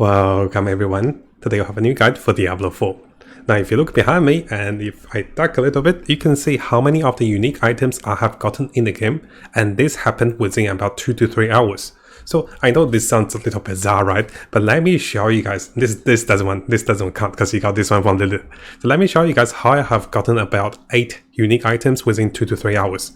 Welcome everyone, today I have a new guide for Diablo 4. Now if you look behind me and if I duck a little bit, you can see how many of the unique items I have gotten in the game, and this happened within about 2 to 3 hours. So I know this sounds a little bizarre, right? But let me show you guys, this doesn't count because you got this one from Lilith. So let me show you guys how I have gotten about 8 unique items within 2 to 3 hours.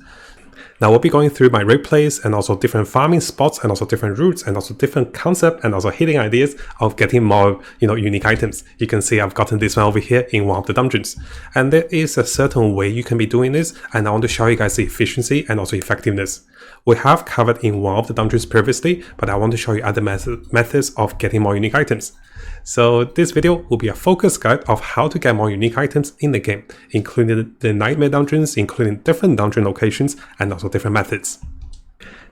Now we'll be going through my replays and also different farming spots and also different routes and also different concept and also hidden ideas of getting more, unique items. You can see I've gotten this one over here in one of the dungeons. And there is a certain way you can be doing this, and I want to show you guys the efficiency and also effectiveness. We have covered in one of the dungeons previously, but I want to show you other methods of getting more unique items. So this video will be a focus guide of how to get more unique items in the game, including the nightmare dungeons, including different dungeon locations and also different methods.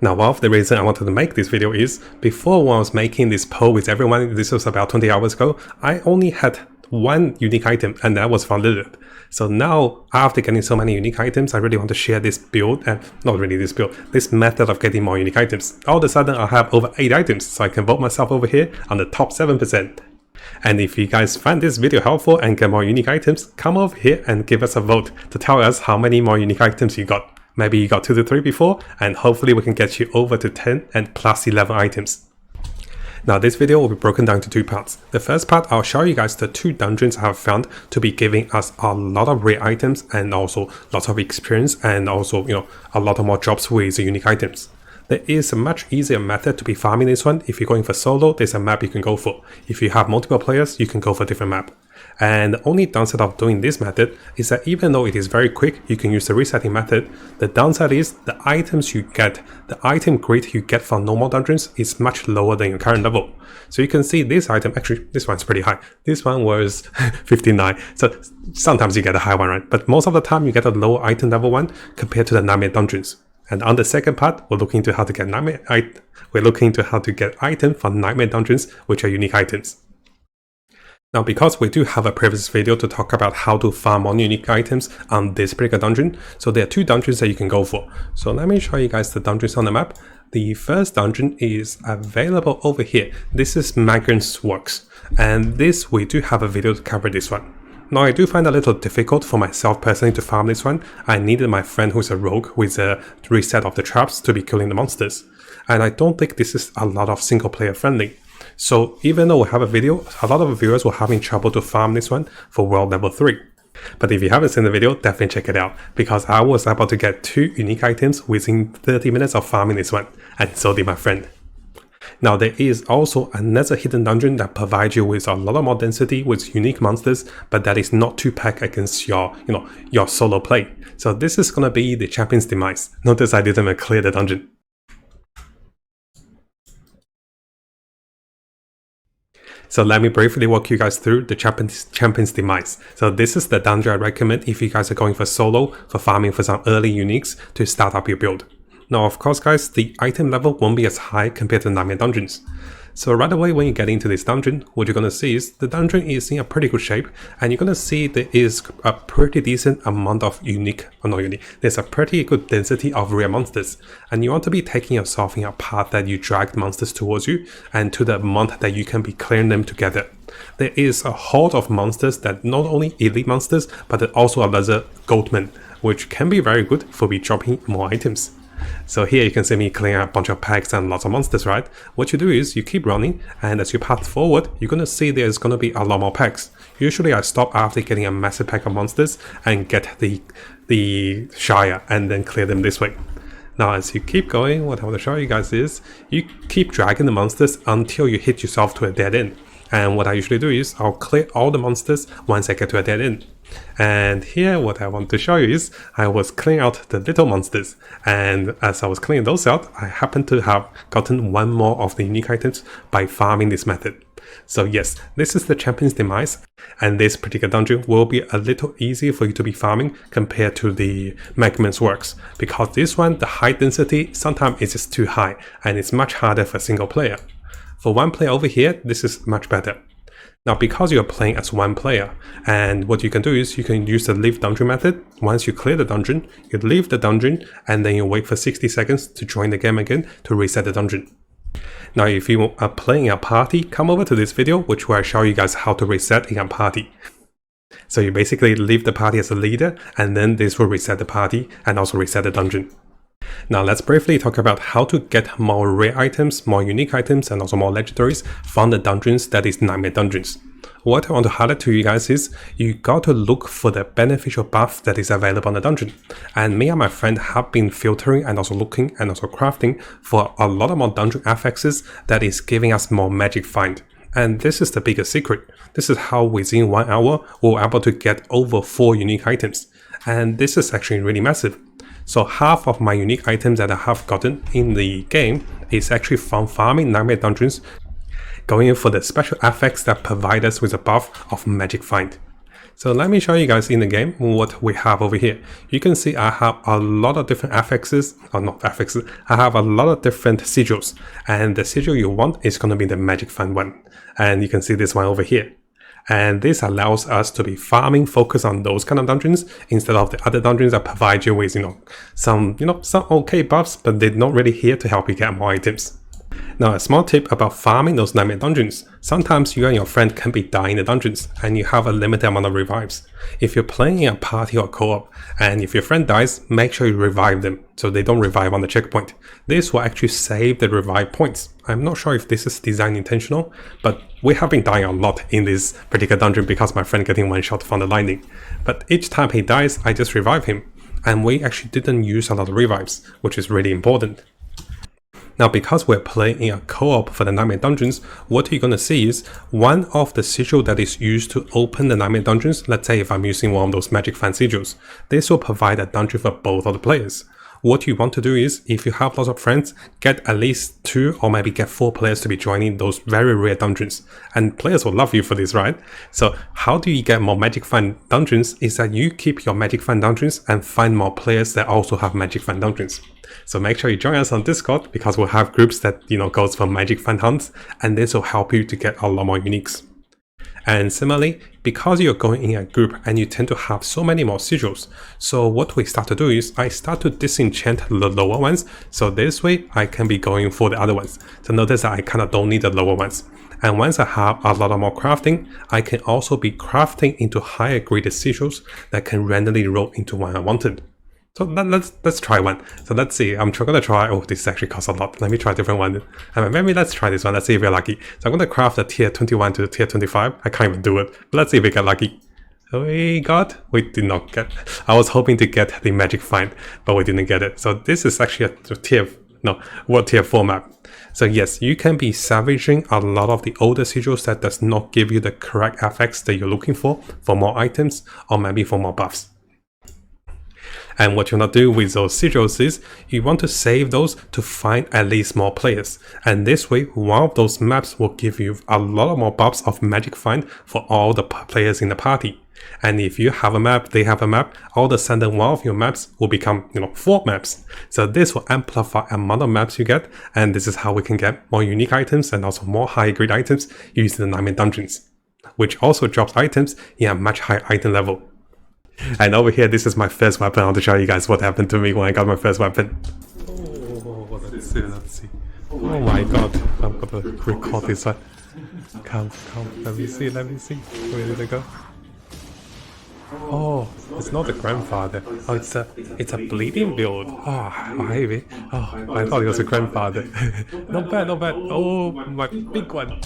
Now, one of the reasons I wanted to make this video is, before when I was making this poll with everyone, this was about 20 hours ago, I only had one unique item, and that was from Lilith. So now, after getting so many unique items, I really want to share this build, and not really this build, this method of getting more unique items. All of a sudden, I have over 8 items, so I can vote myself over here on the top 7%. And if you guys find this video helpful and get more unique items, come over here and give us a vote to tell us how many more unique items you got. Maybe you got 2 to 3 before, and hopefully we can get you over to 10 and plus 11 items. Now this video will be broken down into 2 parts. The first part, I'll show you guys the 2 dungeons I have found to be giving us a lot of rare items and also lots of experience and also, a lot of more jobs with the unique items. There is a much easier method to be farming this one. If you're going for solo, there's a map you can go for. If you have multiple players, you can go for a different map. And the only downside of doing this method is that even though it is very quick, you can use the resetting method. The downside is the items you get, the item grid you get from normal dungeons is much lower than your current level. So you can see this item, actually this one's pretty high. This one was 59. So sometimes you get a high one, right? But most of the time you get a lower item level one compared to the nightmare dungeons. And on the second part, we're looking into how to get items from nightmare dungeons, which are unique items. Now, because we do have a previous video to talk about how to farm more unique items on this particular dungeon, so there are 2 dungeons that you can go for. So let me show you guys the dungeons on the map. The first dungeon is available over here. This is Migrant's Works, and this we do have a video to cover this one. Now, I do find it a little difficult for myself personally to farm this one. I needed my friend who's a rogue with a reset of the traps to be killing the monsters. And I don't think this is a lot of single player friendly. So even though we have a video, a lot of viewers were having trouble to farm this one for world level 3. But if you haven't seen the video, definitely check it out, because I was able to get 2 unique items within 30 minutes of farming this one, and so did my friend. Now there is also another hidden dungeon that provides you with a lot more density with unique monsters, but that is not too packed against your solo play. So this is gonna be the Champion's Demise. Notice I didn't even clear the dungeon. So let me briefly walk you guys through the Champion's Demise. So this is the dungeon I recommend if you guys are going for solo, for farming for some early uniques to start up your build. Now, of course, guys, the item level won't be as high compared to nightmare dungeons. So right away when you get into this dungeon, what you're going to see is the dungeon is in a pretty good shape, and you're going to see there is a pretty decent amount of there's a pretty good density of rare monsters, and you want to be taking yourself in a path that you drag monsters towards you and to the amount that you can be clearing them together. There is a horde of monsters that not only elite monsters, but also a lesser goatman, which can be very good for be dropping more items. So here you can see me clearing a bunch of packs and lots of monsters, right? What you do is you keep running, and as you path forward, you're going to see there's going to be a lot more packs. Usually I stop after getting a massive pack of monsters and get the Shire and then clear them this way. Now as you keep going, what I want to show you guys is you keep dragging the monsters until you hit yourself to a dead end. And what I usually do is I'll clear all the monsters once I get to a dead end. And here what I want to show you is I was clearing out the little monsters, and as I was clearing those out, I happened to have gotten 1 more of the unique items by farming this method. So yes, this is the Champion's Demise, and this particular dungeon will be a little easier for you to be farming compared to the Migrant's Works, because this one, the high density, sometimes is just too high, and it's much harder for a single player. For 1 player over here, this is much better. Now, because you're playing as 1 player, and what you can do is you can use the leave dungeon method. Once you clear the dungeon, you leave the dungeon, and then you wait for 60 seconds to join the game again to reset the dungeon. Now if you are playing a party, come over to this video which will show you guys how to reset in a party. So you basically leave the party as a leader, and then this will reset the party and also reset the dungeon. Now let's briefly talk about how to get more rare items, more unique items, and also more legendaries from the dungeons, that is Nightmare Dungeons. What I want to highlight to you guys is you got to look for the beneficial buff that is available in the dungeon. And me and my friend have been filtering and also looking and also crafting for a lot of more dungeon affixes that is giving us more magic find. And this is the biggest secret. This is how within 1 hour we're able to get over 4 unique items. And this is actually really massive. So half of my unique items that I have gotten in the game is actually from farming Nightmare Dungeons, going in for the special effects that provide us with a buff of magic find. So let me show you guys in the game what we have over here. You can see I have a lot of different affixes, or not affixes, I have a lot of different sigils, and the sigil you want is going to be the magic find one. And you can see this one over here. And this allows us to be farming, focus on those kind of dungeons instead of the other dungeons that provide you with, some okay buffs, but they're not really here to help you get more items. Now, a small tip about farming those Nightmare Dungeons. Sometimes you and your friend can be dying in the dungeons and you have a limited amount of revives. If you're playing in a party or co-op, and if your friend dies, make sure you revive them so they don't revive on the checkpoint. This will actually save the revive points. I'm not sure if this is designed intentional, but we have been dying a lot in this particular dungeon because my friend getting one shot from the lightning. But each time he dies, I just revive him. And we actually didn't use a lot of revives, which is really important. Now, because we're playing in a co-op for the Nightmare Dungeons, what you're going to see is one of the sigil that is used to open the Nightmare Dungeons. Let's say if I'm using one of those magic fan sigils, this will provide a dungeon for both of the players. What you want to do is, if you have lots of friends, get at least 2 or maybe get 4 players to be joining those very rare dungeons. And players will love you for this, right? So how do you get more magic fan dungeons is that you keep your magic fan dungeons and find more players that also have magic fan dungeons. So make sure you join us on Discord, because we'll have groups that goes for magic fan hunts, and this will help you to get a lot more uniques. And similarly, because you're going in a group and you tend to have so many more sigils, so what we start to do is I start to disenchant the lower ones, so this way I can be going for the other ones. So notice that I kind of don't need the lower ones. And once I have a lot of more crafting, I can also be crafting into higher graded sigils that can randomly roll into one I wanted. So let's try one. So let's see, I'm going to try, oh, this actually costs a lot. Let me try a different one. Maybe let's try this one. Let's see if we're lucky. So I'm going to craft a tier 21 to tier 25. I can't even do it. But let's see if we get lucky. We did not get. I was hoping to get the magic find, but we didn't get it. So this is actually a world tier 4 map. So yes, you can be salvaging a lot of the older sigils that does not give you the correct effects that you're looking for more items or maybe for more buffs. And what you want to do with those sigils is you want to save those to find at least more players. And this way, one of those maps will give you a lot of more buffs of magic find for all the players in the party. And if you have a map, they have a map, all of a sudden one of your maps will become 4 maps. So this will amplify the amount of maps you get, and this is how we can get more unique items and also more high grade items using the Nightmare Dungeons, which also drops items in a much higher item level. And over here, this is my first weapon. I want to show you guys what happened to me when I got my first weapon. Oh, let's see. Oh my god, I'm gonna record this one. Come, let me see. Where did it go? Oh, it's not the grandfather. Oh, it's a bleeding build. Oh, maybe. Oh, I thought it was a grandfather. Not bad. Oh, my big one.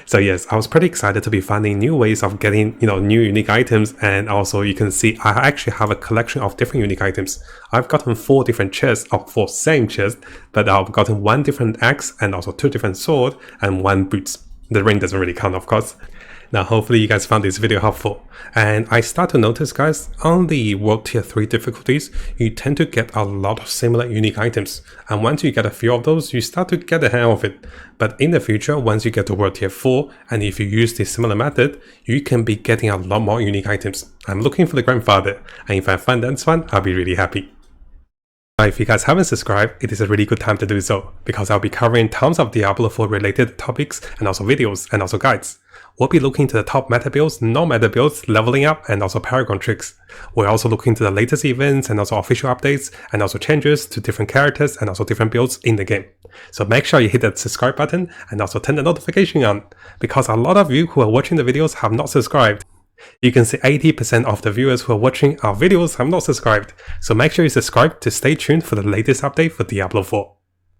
So yes, I was pretty excited to be finding new ways of getting, new unique items, and also you can see I actually have a collection of different unique items. I've gotten 4 different chests, or 4 same chests, but I've gotten 1 different axe and also 2 different sword and 1 boots. The ring doesn't really count, of course. Now, hopefully you guys found this video helpful. And I start to notice, guys, on the World Tier 3 difficulties, you tend to get a lot of similar unique items. And once you get a few of those, you start to get the hang of it. But in the future, once you get to World Tier 4, and if you use this similar method, you can be getting a lot more unique items. I'm looking for the grandfather, and if I find that one, I'll be really happy. Now, if you guys haven't subscribed, it is a really good time to do so, because I'll be covering tons of Diablo 4 related topics and also videos and also guides. we'll be looking to the top meta builds, non-meta builds, leveling up, and also Paragon tricks. We're also looking to the latest events and also official updates, and also changes to different characters and also different builds in the game. So make sure you hit that subscribe button and also turn the notification on, because a lot of you who are watching the videos have not subscribed. You can see 80% of the viewers who are watching our videos have not subscribed, so make sure you subscribe to stay tuned for the latest update for Diablo 4.